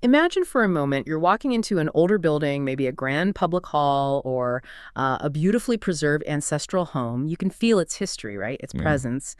Imagine for a moment you're walking into an older building, maybe a grand public hall or a beautifully preserved ancestral home. You can feel its history, right? Its Mm. presence.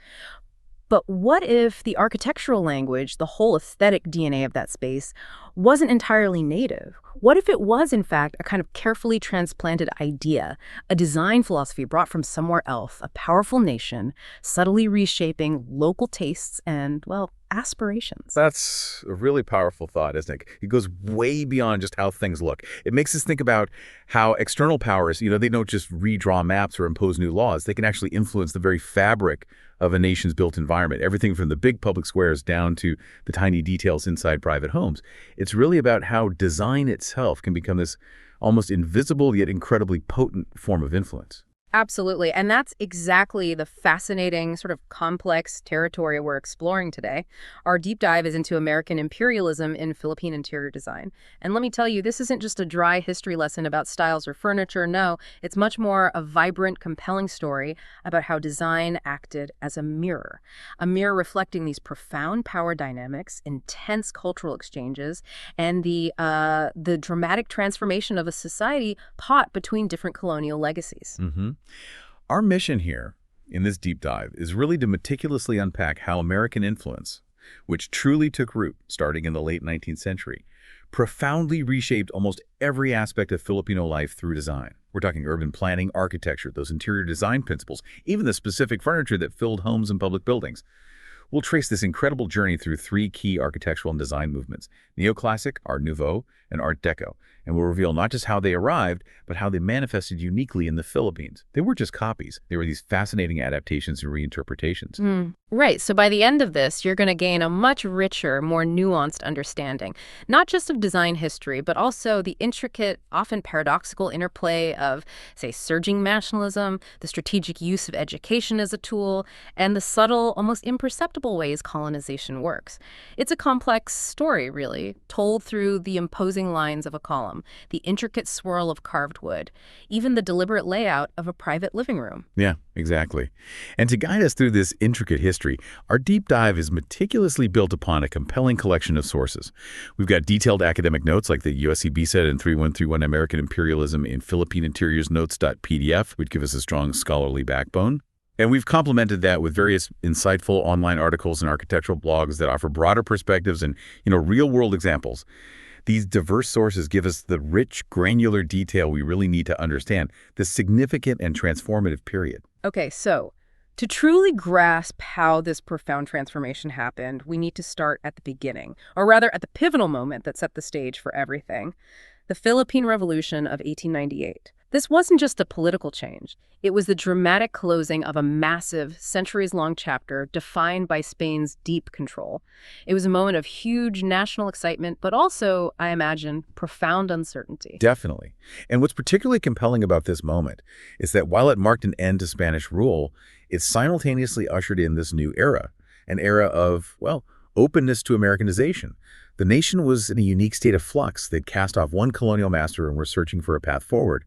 But what if the architectural language, the whole aesthetic DNA of that space, wasn't entirely native? What if it was, in fact, a kind of carefully transplanted idea, a design philosophy brought from somewhere else, a powerful nation, subtly reshaping local tastes and, well, aspirations? That's a really powerful thought, isn't it? It goes way beyond just how things look. It makes us think about how external powers, they don't just redraw maps or impose new laws. They can actually influence the very fabric of a nation's built environment, everything from the big public squares down to the tiny details inside private homes. It's really about how design itself can become this almost invisible yet incredibly potent form of influence. Absolutely. And that's exactly the fascinating, sort of complex territory we're exploring today. Our deep dive is into American imperialism in Philippine interior design. And let me tell you, this isn't just a dry history lesson about styles or furniture. No, it's much more a vibrant, compelling story about how design acted as a mirror reflecting these profound power dynamics, intense cultural exchanges, and the dramatic transformation of a society caught between different colonial legacies. hmm Our mission here in this deep dive is really to meticulously unpack how American influence, which truly took root starting in the late 19th century, profoundly reshaped almost every aspect of Filipino life through design. We're talking urban planning, architecture, those interior design principles, even the specific furniture that filled homes and public buildings. We'll trace this incredible journey through three key architectural and design movements: Neoclassic, Art Nouveau, and Art Deco. And we'll reveal not just how they arrived, but how they manifested uniquely in the Philippines. They weren't just copies. They were these fascinating adaptations and reinterpretations. Right. So by the end of this, you're going to gain a much richer, more nuanced understanding, not just of design history, but also the intricate, often paradoxical interplay of, say, surging nationalism, the strategic use of education as a tool, and the subtle, almost imperceptible ways colonization works. It's a complex story, really, told through the imposing lines of a column, the intricate swirl of carved wood, even the deliberate layout of a private living room. Yeah, exactly. And to guide us through this intricate history, our deep dive is meticulously built upon a compelling collection of sources. We've got detailed academic notes like the USC BSET and 3131 American Imperialism in Philippine Interiors Notes.pdf, which give us a strong scholarly backbone. And we've complemented that with various insightful online articles and architectural blogs that offer broader perspectives and, real-world examples. These diverse sources give us the rich, granular detail we really need to understand this significant and transformative period. Okay, so to truly grasp how this profound transformation happened, we need to start at the beginning, or rather at the pivotal moment that set the stage for everything: the Philippine Revolution of 1898. This wasn't just a political change. It was the dramatic closing of a massive, centuries-long chapter defined by Spain's deep control. It was a moment of huge national excitement, but also, I imagine, profound uncertainty. Definitely. And what's particularly compelling about this moment is that while it marked an end to Spanish rule, it simultaneously ushered in this new era, an era of, well, openness to Americanization. The nation was in a unique state of flux. They'd cast off one colonial master and were searching for a path forward.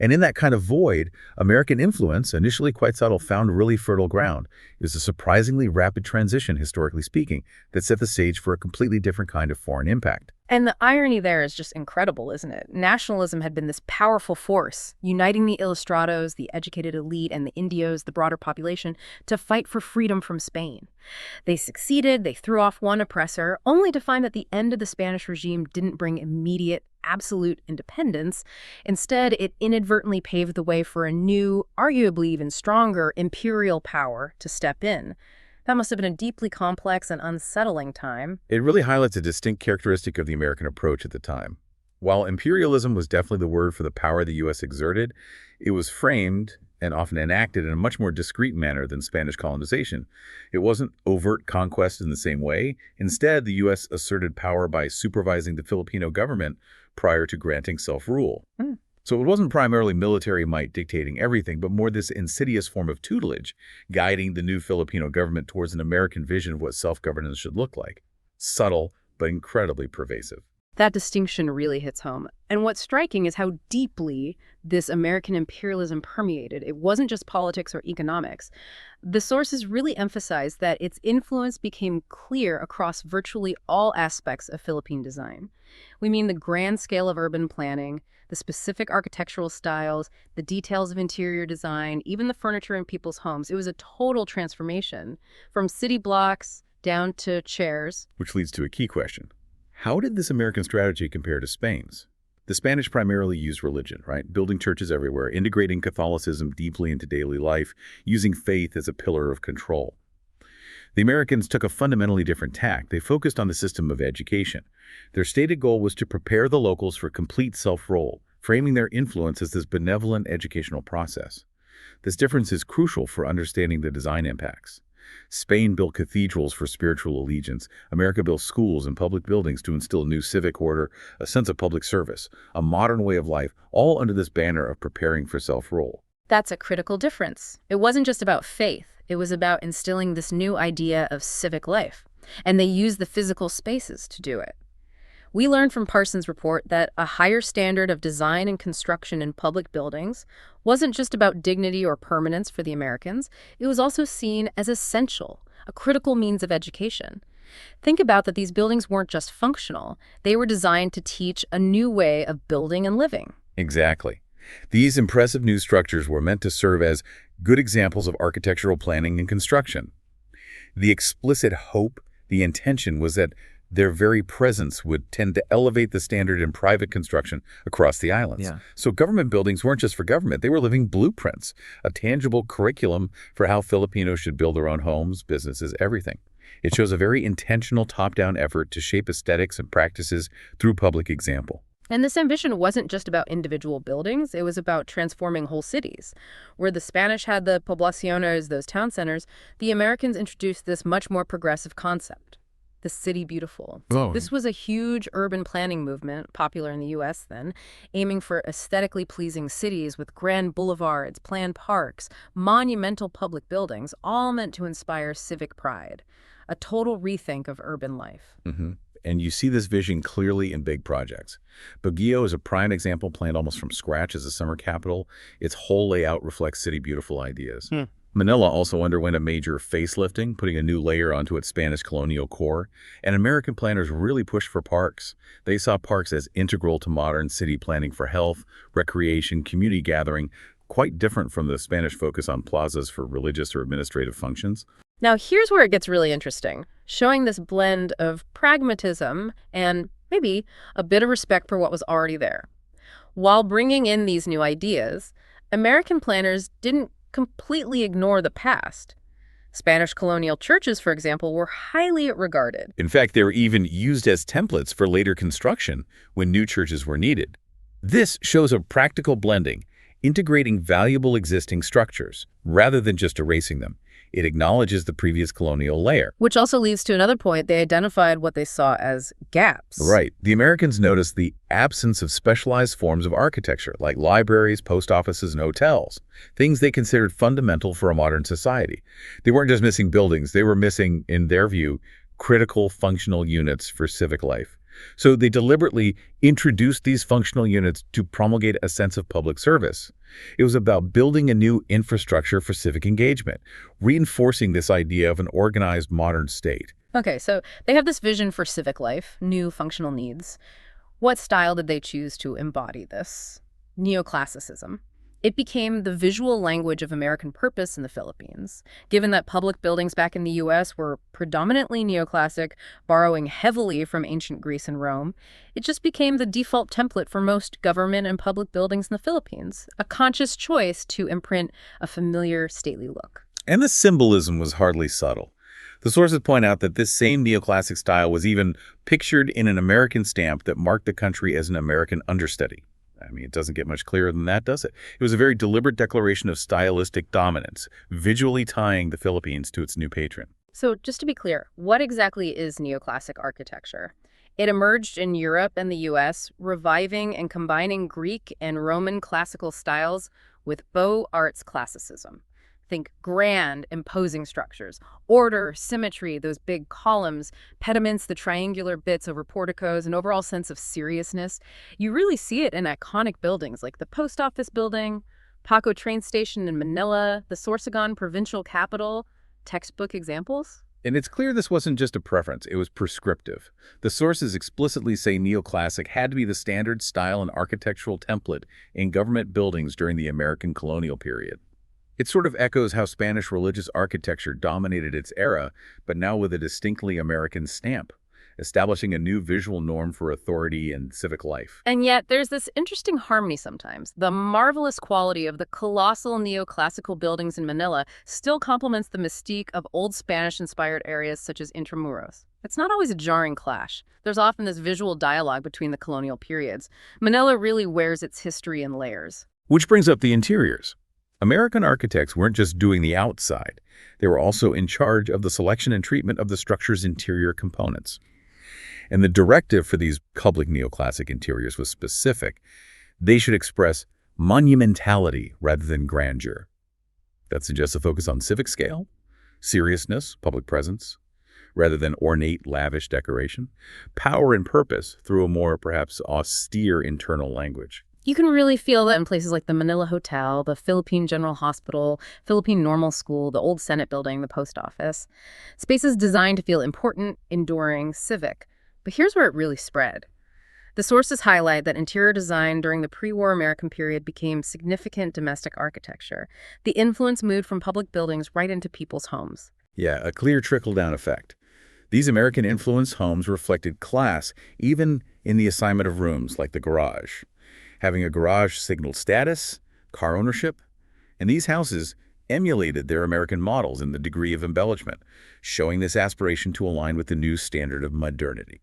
And in that kind of void, American influence, initially quite subtle, found really fertile ground. It was a surprisingly rapid transition, historically speaking, that set the stage for a completely different kind of foreign impact. And the irony there is just incredible, isn't it? Nationalism had been this powerful force, uniting the Ilustrados, the educated elite, and the Indios, the broader population, to fight for freedom from Spain. They succeeded, they threw off one oppressor, only to find that the end of the Spanish regime didn't bring immediate, absolute independence. Instead, it inadvertently paved the way for a new, arguably even stronger, imperial power to step in. That must have been a deeply complex and unsettling time. It really highlights a distinct characteristic of the American approach at the time. While imperialism was definitely the word for the power the U.S. exerted, it was framed and often enacted in a much more discreet manner than Spanish colonization. It wasn't overt conquest in the same way. Instead, the U.S. asserted power by supervising the Filipino government prior to granting self-rule. So it wasn't primarily military might dictating everything, but more this insidious form of tutelage, guiding the new Filipino government towards an American vision of what self-governance should look like. Subtle, but incredibly pervasive. That distinction really hits home. And what's striking is how deeply this American imperialism permeated. It wasn't just politics or economics. The sources really emphasize that its influence became clear across virtually all aspects of Philippine design. We mean the grand scale of urban planning, the specific architectural styles, the details of interior design, even the furniture in people's homes. It was a total transformation from city blocks down to chairs. Which leads to a key question. How did this American strategy compare to Spain's? The Spanish primarily used religion, right? Building churches everywhere, integrating Catholicism deeply into daily life, using faith as a pillar of control. The Americans took a fundamentally different tack. They focused on the system of education. Their stated goal was to prepare the locals for complete self-rule, framing their influence as this benevolent educational process. This difference is crucial for understanding the design impacts. Spain built cathedrals for spiritual allegiance. America built schools and public buildings to instill a new civic order, a sense of public service, a modern way of life, all under this banner of preparing for self-rule. That's a critical difference. It wasn't just about faith. It was about instilling this new idea of civic life. And they used the physical spaces to do it. We learned from Parsons' report that a higher standard of design and construction in public buildings wasn't just about dignity or permanence for the Americans. It was also seen as essential, a critical means of education. Think about that these buildings weren't just functional. They were designed to teach a new way of building and living. Exactly. These impressive new structures were meant to serve as good examples of architectural planning and construction. The explicit hope, the intention was that their very presence would tend to elevate the standard in private construction across the islands. Yeah. So government buildings weren't just for government. They were living blueprints, a tangible curriculum for how Filipinos should build their own homes, businesses, everything. It shows a very intentional top-down effort to shape aesthetics and practices through public example. And this ambition wasn't just about individual buildings. It was about transforming whole cities. Where the Spanish had the poblaciones, those town centers, the Americans introduced this much more progressive concept, the city beautiful. Oh. This was a huge urban planning movement, popular in the U.S. then, aiming for aesthetically pleasing cities with grand boulevards, planned parks, monumental public buildings, all meant to inspire civic pride, a total rethink of urban life. And you see this vision clearly in big projects. Baguio is a prime example, planned almost from scratch as a summer capital. Its whole layout reflects city beautiful ideas. Manila also underwent a major facelifting, putting a new layer onto its Spanish colonial core. And American planners really pushed for parks. They saw parks as integral to modern city planning for health, recreation, community gathering, quite different from the Spanish focus on plazas for religious or administrative functions. Now, here's where it gets really interesting, showing this blend of pragmatism and maybe a bit of respect for what was already there. While bringing in these new ideas, American planners didn't completely ignore the past. Spanish colonial churches, for example, were highly regarded. In fact, they were even used as templates for later construction when new churches were needed. This shows a practical blending, integrating valuable existing structures rather than just erasing them. It acknowledges the previous colonial layer. Which also leads to another point. They identified what they saw as gaps. Right. The Americans noticed the absence of specialized forms of architecture, like libraries, post offices, and hotels, things they considered fundamental for a modern society. They weren't just missing buildings. They were missing, in their view, critical functional units for civic life. So they deliberately introduced these functional units to promulgate a sense of public service. It was about building a new infrastructure for civic engagement, reinforcing this idea of an organized modern state. Okay, so they have this vision for civic life, new functional needs. What style did they choose to embody this? Neoclassicism. It became the visual language of American purpose in the Philippines. Given that public buildings back in the U.S. were predominantly neoclassic, borrowing heavily from ancient Greece and Rome, it just became the default template for most government and public buildings in the Philippines, a conscious choice to imprint a familiar, stately look. And the symbolism was hardly subtle. The sources point out that this same neoclassic style was even pictured in an American stamp that marked the country as an American understudy. I mean, it doesn't get much clearer than that, does it? It was a very deliberate declaration of stylistic dominance, visually tying the Philippines to its new patron. So just to be clear, what exactly is neoclassic architecture? It emerged in Europe and the U.S., reviving and combining Greek and Roman classical styles with Beaux Arts classicism. Think grand, imposing structures, order, symmetry, those big columns, pediments, the triangular bits over porticos, an overall sense of seriousness. You really see it in iconic buildings like the Post Office Building, Paco train station in Manila, the Sorsogon provincial capital, textbook examples. And it's clear this wasn't just a preference, it was prescriptive. The sources explicitly say neoclassic had to be the standard style and architectural template in government buildings during the American colonial period. It sort of echoes how Spanish religious architecture dominated its era, but now with a distinctly American stamp, establishing a new visual norm for authority and civic life. And yet, there's this interesting harmony sometimes. The marvelous quality of the colossal neoclassical buildings in Manila still complements the mystique of old Spanish-inspired areas such as Intramuros. It's not always a jarring clash. There's often this visual dialogue between the colonial periods. Manila really wears its history in layers. Which brings up the interiors. American architects weren't just doing the outside. They were also in charge of the selection and treatment of the structure's interior components. And the directive for these public neoclassic interiors was specific. They should express monumentality rather than grandeur. That suggests a focus on civic scale, seriousness, public presence, rather than ornate, lavish decoration, power and purpose through a more, perhaps, austere internal language. You can really feel that in places like the Manila Hotel, the Philippine General Hospital, Philippine Normal School, the old Senate building, the post office. Spaces designed to feel important, enduring, civic. But here's where it really spread. The sources highlight that interior design during the pre-war American period became significant domestic architecture. The influence moved from public buildings right into people's homes. Yeah, a clear trickle-down effect. These American-influenced homes reflected class, even in the assignment of rooms, like the garage. Having a garage signaled status, car ownership, and these houses emulated their American models in the degree of embellishment, showing this aspiration to align with the new standard of modernity.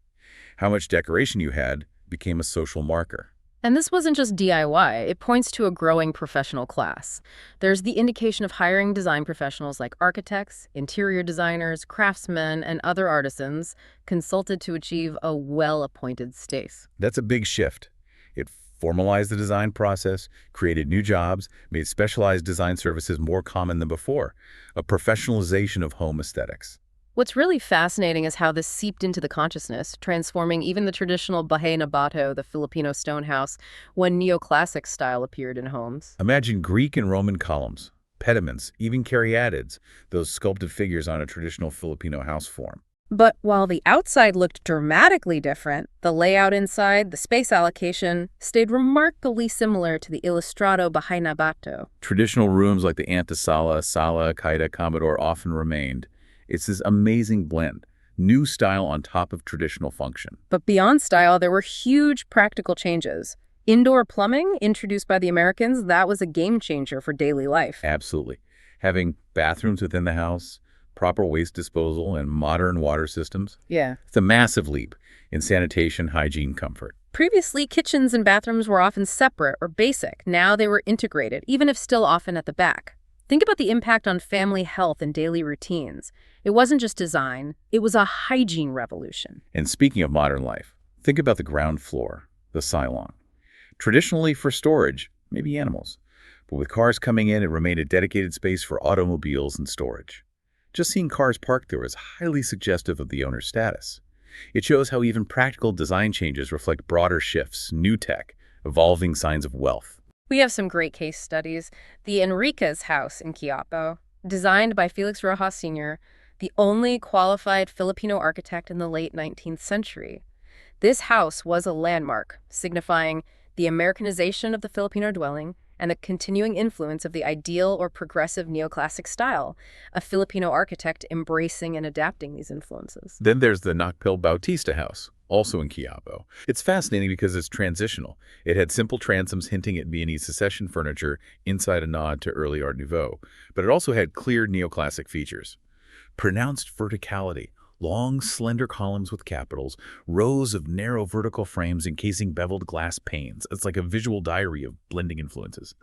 How much decoration you had became a social marker. And this wasn't just DIY, it points to a growing professional class. There's the indication of hiring design professionals like architects, interior designers, craftsmen, and other artisans consulted to achieve a well-appointed space. That's a big shift. It formalized the design process, created new jobs, made specialized design services more common than before, a professionalization of home aesthetics. What's really fascinating is how this seeped into the consciousness, transforming even the traditional Bahay na Bato, the Filipino stone house, when neoclassic style appeared in homes. Imagine Greek and Roman columns, pediments, even caryatids, those sculpted figures on a traditional Filipino house form. But while the outside looked dramatically different, the layout inside, the space allocation, stayed remarkably similar to the Ilustrado Bahay na Bato. Traditional rooms like the antesala, sala, kaida, comedor often remained. It's this amazing blend, new style on top of traditional function. But beyond style, there were huge practical changes. Indoor plumbing, introduced by the Americans, that was a game changer for daily life. Absolutely. Having bathrooms within the house, proper waste disposal, and modern water systems. Yeah. It's a massive leap in sanitation, hygiene, comfort. Previously, kitchens and bathrooms were often separate or basic. Now they were integrated, even if still often at the back. Think about the impact on family health and daily routines. It wasn't just design, it was a hygiene revolution. And speaking of modern life, think about the ground floor, the Cylon. Traditionally for storage, maybe animals. But with cars coming in, it remained a dedicated space for automobiles and storage. Just seeing cars parked there is highly suggestive of the owner's status. It shows how even practical design changes reflect broader shifts, new tech, evolving signs of wealth. We have some great case studies. The Enriquez house in Quiapo, designed by Felix Rojas Sr., the only qualified Filipino architect in the late 19th century. This house was a landmark, signifying the Americanization of the Filipino dwelling and the continuing influence of the ideal or progressive neoclassic style, a Filipino architect embracing and adapting these influences. Then there's the Nakpil Bautista house, also in Quiapo. It's fascinating because it's transitional. It had simple transoms hinting at Viennese secession furniture inside a nod to early Art Nouveau, but it also had clear neoclassic features. Pronounced verticality, long, slender columns with capitals, rows of narrow vertical frames encasing beveled glass panes. It's like a visual diary of blending influences.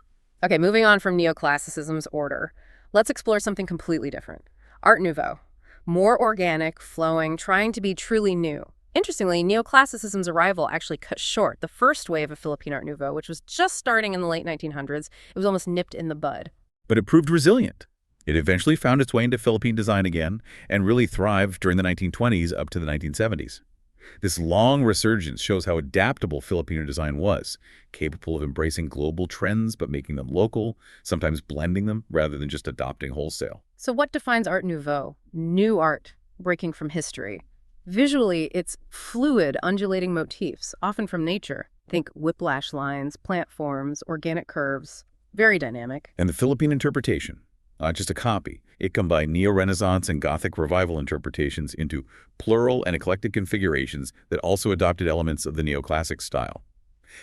Okay, moving on from neoclassicism's order, let's explore something completely different. Art Nouveau. More organic, flowing, trying to be truly new. Interestingly, neoclassicism's arrival actually cut short the first wave of Philippine Art Nouveau, which was just starting in the late 1900s. It was almost nipped in the bud. But it proved resilient. It eventually found its way into Philippine design again and really thrived during the 1920s up to the 1970s. This long resurgence shows how adaptable Filipino design was, capable of embracing global trends but making them local, sometimes blending them rather than just adopting wholesale. So what defines Art Nouveau? New art. breaking from history. Visually, it's fluid, undulating motifs, often from nature. Think whiplash lines, plant forms, organic curves. Very dynamic. And the Philippine interpretation, not just a copy. It combined Neo-Renaissance and Gothic Revival interpretations into plural and eclectic configurations that also adopted elements of the Neoclassic style.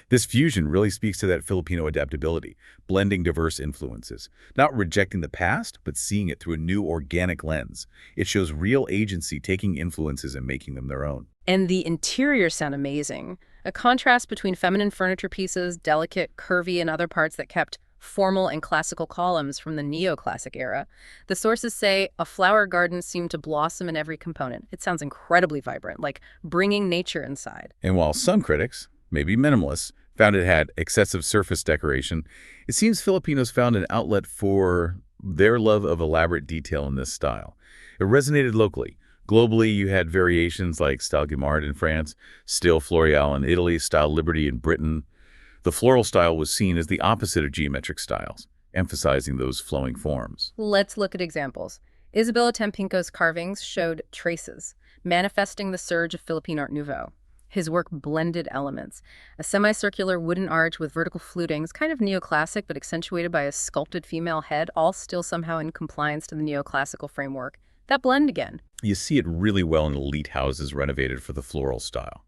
This fusion really speaks to that Filipino adaptability, blending diverse influences, not rejecting the past, but seeing it through a new organic lens. It shows real agency taking influences and making them their own. And the interiors sound amazing. A contrast between feminine furniture pieces, delicate, curvy, and other parts that kept formal and classical columns from the Neoclassic era. The sources say a flower garden seemed to blossom in every component. It sounds incredibly vibrant, like bringing nature inside. And while some critics, maybe minimalists, found it had excessive surface decoration, it seems Filipinos found an outlet for their love of elaborate detail in this style. It resonated locally. Globally, you had variations like Style Guimard in France, Style Floreal in Italy, Style Liberty in Britain. The floral style was seen as the opposite of geometric styles, emphasizing those flowing forms. Let's look at examples. Isabella Tempinko's carvings showed traces, manifesting the surge of Philippine Art Nouveau. His work blended elements. A semicircular wooden arch with vertical flutings, kind of neoclassic but accentuated by a sculpted female head, all still somehow in compliance to the neoclassical framework. That blend again. You see it really well in elite houses renovated for the floral style.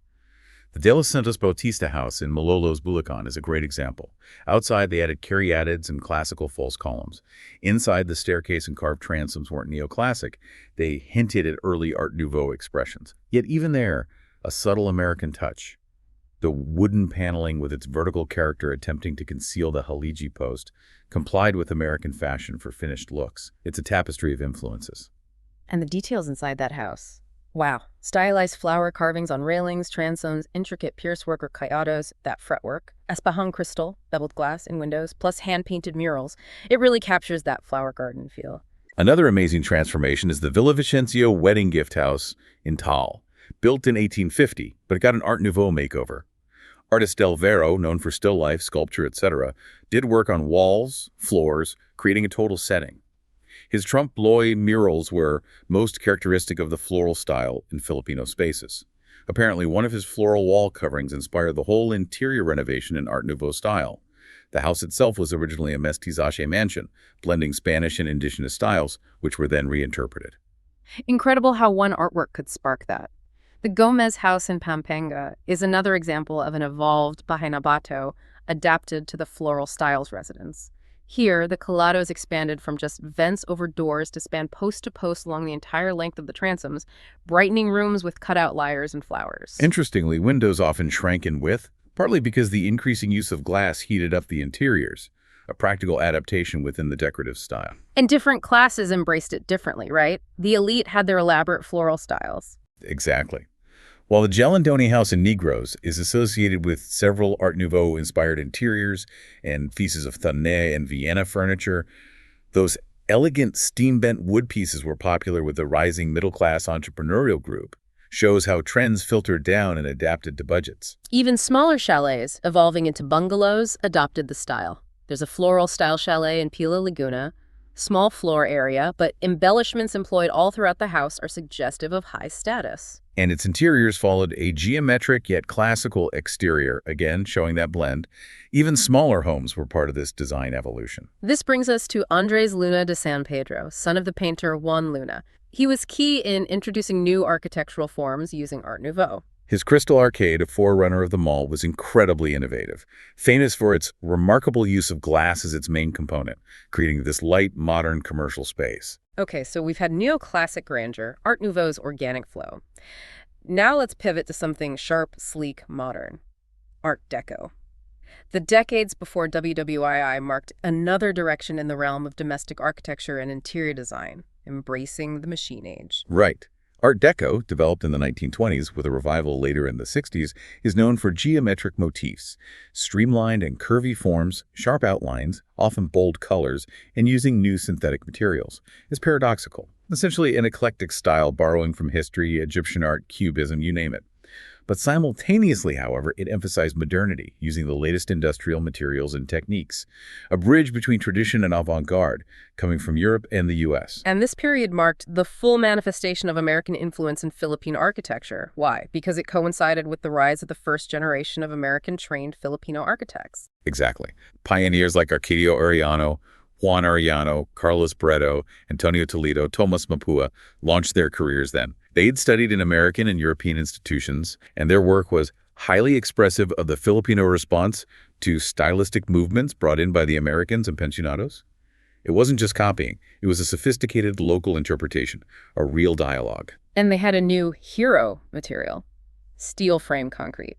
The De Los Santos Bautista house in Malolos, Bulacan is a great example. Outside, they added caryatids and classical false columns. Inside, the staircase and carved transoms weren't neoclassic. They hinted at early Art Nouveau expressions. Yet even there, a subtle American touch. The wooden paneling with its vertical character attempting to conceal the Haligi post complied with American fashion for finished looks. It's a tapestry of influences. And the details inside that house. Wow. Stylized flower carvings on railings, transoms, intricate piercework or callados, that fretwork, Espahang crystal, beveled glass in windows, plus hand-painted murals. It really captures that flower garden feel. Another amazing transformation is the Villa Vicencio wedding gift house in Tal. Built in 1850, but it got an Art Nouveau makeover. Artist Del Vero, known for still life, sculpture, etc., did work on walls, floors, creating a total setting. His trompe-l'oeil murals were most characteristic of the floral style in Filipino spaces. Apparently, one of his floral wall coverings inspired the whole interior renovation in Art Nouveau style. The house itself was originally a mestizaje mansion, blending Spanish and indigenous styles, which were then reinterpreted. Incredible how one artwork could spark that. The Gomez house in Pampanga is another example of an evolved Bahay na Bato adapted to the floral styles residence. Here, the callados expanded from just vents over doors to span post to post along the entire length of the transoms, brightening rooms with cutout lyres and flowers. Interestingly, windows often shrank in width, partly because the increasing use of glass heated up the interiors, a practical adaptation within the decorative style. And different classes embraced it differently, right? The elite had their elaborate floral styles. Exactly. While the Gelandoni house in Negros is associated with several Art Nouveau-inspired interiors and pieces of Thanet and Vienna furniture, those elegant steam-bent wood pieces were popular with the rising middle-class entrepreneurial group. Shows how trends filtered down and adapted to budgets. Even smaller chalets, evolving into bungalows, adopted the style. There's a floral-style chalet in Pila Laguna, small floor area, but embellishments employed all throughout the house are suggestive of high status. And its interiors followed a geometric yet classical exterior, again showing that blend. Even smaller homes were part of this design evolution. This brings us to Andres Luna de San Pedro, son of the painter Juan Luna. He was key in introducing new architectural forms using Art Nouveau. His Crystal Arcade, a forerunner of the mall, was incredibly innovative, famous for its remarkable use of glass as its main component, creating this light, modern commercial space. Okay, so we've had neoclassic grandeur, Art Nouveau's organic flow. Now let's pivot to something sharp, sleek, modern. Art Deco. The decades before WWII marked another direction in the realm of domestic architecture and interior design, embracing the machine age. Right. Art Deco, developed in the 1920s with a revival later in the 60s, is known for geometric motifs, streamlined and curvy forms, sharp outlines, often bold colors, and using new synthetic materials. It's paradoxical. Essentially an eclectic style borrowing from history, Egyptian art, Cubism, you name it. But simultaneously, however, it emphasized modernity, using the latest industrial materials and techniques, a bridge between tradition and avant-garde, coming from Europe and the U.S. And this period marked the full manifestation of American influence in Philippine architecture. Why? Because it coincided with the rise of the first generation of American-trained Filipino architects. Exactly. Pioneers like Arcadio Arellano, Juan Arellano, Carlos Barreto, Antonio Toledo, Tomas Mapua launched their careers then. They had studied in American and European institutions, and their work was highly expressive of the Filipino response to stylistic movements brought in by the Americans and pensionados. It wasn't just copying. It was a sophisticated local interpretation, a real dialogue. And they had a new hero material, steel frame concrete.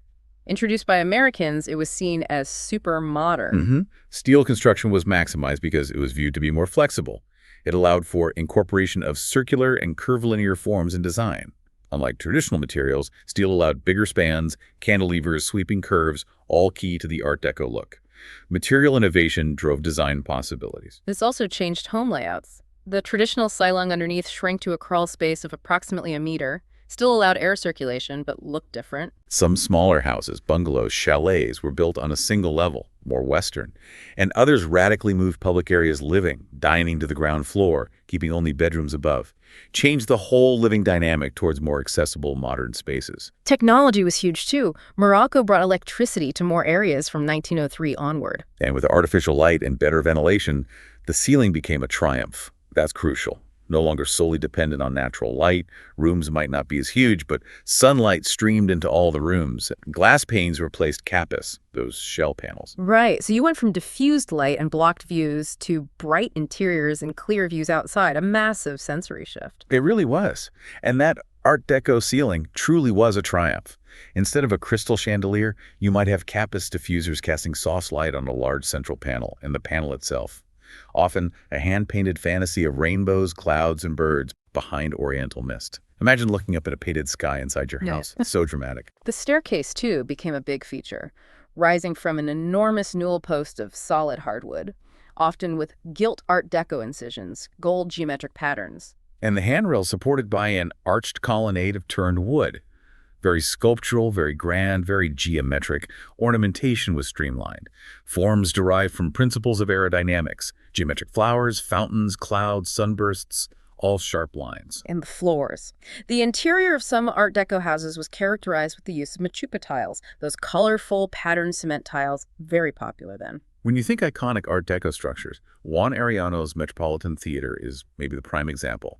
Introduced by Americans, it was seen as super modern. Steel construction was maximized because it was viewed to be more flexible. It allowed for incorporation of circular and curvilinear forms in design. Unlike traditional materials, steel allowed bigger spans, cantilevers, sweeping curves, all key to the Art Deco look. Material innovation drove design possibilities. This also changed home layouts. The traditional silong underneath shrank to a crawl space of approximately a meter, still allowed air circulation, but looked different. Some smaller houses, bungalows, chalets were built on a single level, more Western, and others radically moved public areas living, dining to the ground floor, keeping only bedrooms above. Changed the whole living dynamic towards more accessible modern spaces. Technology was huge too. Morocco brought electricity to more areas from 1903 onward. And with artificial light and better ventilation, the ceiling became a triumph. That's crucial. No longer solely dependent on natural light. Rooms might not be as huge, but sunlight streamed into all the rooms. Glass panes replaced capis, those shell panels. Right, so you went from diffused light and blocked views to bright interiors and clear views outside, a massive sensory shift. It really was. And that Art Deco ceiling truly was a triumph. Instead of a crystal chandelier, you might have capis diffusers casting soft light on a large central panel and the panel itself. Often a hand-painted fantasy of rainbows, clouds, and birds behind oriental mist. Imagine looking up at a painted sky inside your house. It's so dramatic. The staircase, too, became a big feature, rising from an enormous newel post of solid hardwood, often with gilt Art Deco incisions, gold geometric patterns. And the handrail supported by an arched colonnade of turned wood. Very sculptural, very grand, very geometric. Ornamentation was streamlined. Forms derived from principles of aerodynamics. Geometric flowers, fountains, clouds, sunbursts, all sharp lines. And the floors. The interior of some Art Deco houses was characterized with the use of machuca tiles, those colorful patterned cement tiles, very popular then. When you think iconic Art Deco structures, Juan Arellano's Metropolitan Theater is maybe the prime example.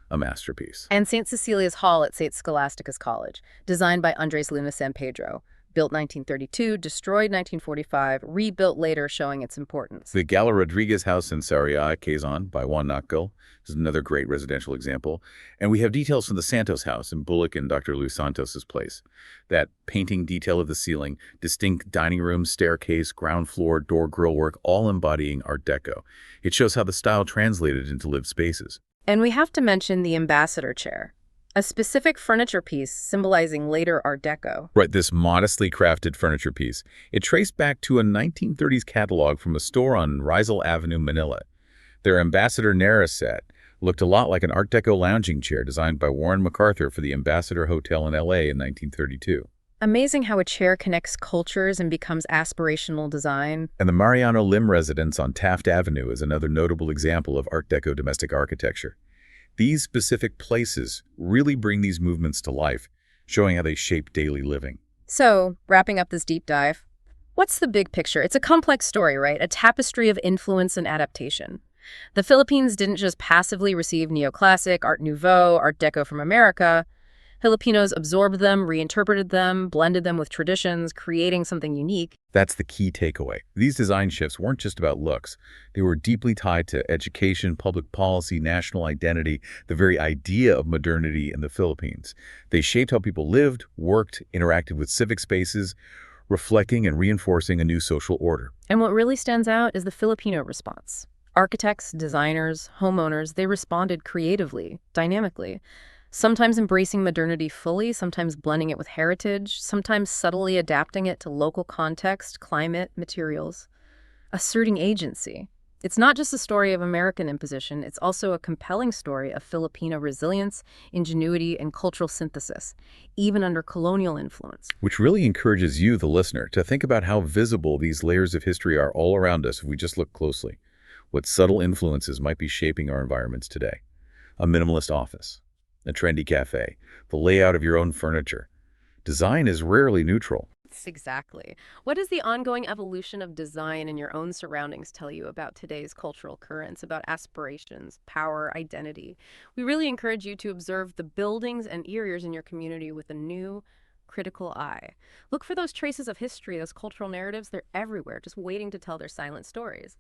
A masterpiece. And St. Cecilia's Hall at St. Scholastica's College, designed by Andres Luna San Pedro, built 1932, destroyed 1945, rebuilt later, showing its importance. The Gala Rodriguez House in Sarriá, Quezon, by Juan Nackel, is another great residential example. And we have details from the Santos House in Bullock and Dr. Luis Santos's place. That painting detail of the ceiling, distinct dining room, staircase, ground floor, door grill work, all embodying Art Deco. It shows how the style translated into lived spaces. And we have to mention the ambassador chair, a specific furniture piece symbolizing later Art Deco. Right, this modestly crafted furniture piece. It traced back to a 1930s catalog from a store on Rizal Avenue, Manila. Their Ambassador Nera set looked a lot like an Art Deco lounging chair designed by Warren MacArthur for the Ambassador Hotel in LA in 1932. Amazing how a chair connects cultures and becomes aspirational design. And the Mariano Lim residence on Taft Avenue is another notable example of Art Deco domestic architecture. These specific places really bring these movements to life, showing how they shape daily living. So, wrapping up this deep dive, what's the big picture? It's a complex story, right? A tapestry of influence and adaptation. The Philippines didn't just passively receive Neoclassic, Art Nouveau, Art Deco from America. Filipinos absorbed them, reinterpreted them, blended them with traditions, creating something unique. That's the key takeaway. These design shifts weren't just about looks. They were deeply tied to education, public policy, national identity, the very idea of modernity in the Philippines. They shaped how people lived, worked, interacted with civic spaces, reflecting and reinforcing a new social order. And what really stands out is the Filipino response. Architects, designers, homeowners, they responded creatively, dynamically. Sometimes embracing modernity fully, sometimes blending it with heritage, sometimes subtly adapting it to local context, climate, materials. Asserting agency. It's not just a story of American imposition, it's also a compelling story of Filipino resilience, ingenuity, and cultural synthesis, even under colonial influence. Which really encourages you, the listener, to think about how visible these layers of history are all around us if we just look closely. What subtle influences might be shaping our environments today? A minimalist office, a trendy cafe, the layout of your own furniture. Design is rarely neutral. Exactly. What does the ongoing evolution of design in your own surroundings tell you about today's cultural currents, about aspirations, power, identity? We really encourage you to observe the buildings and areas in your community with a new, critical eye. Look for those traces of history, those cultural narratives. They're everywhere, just waiting to tell their silent stories.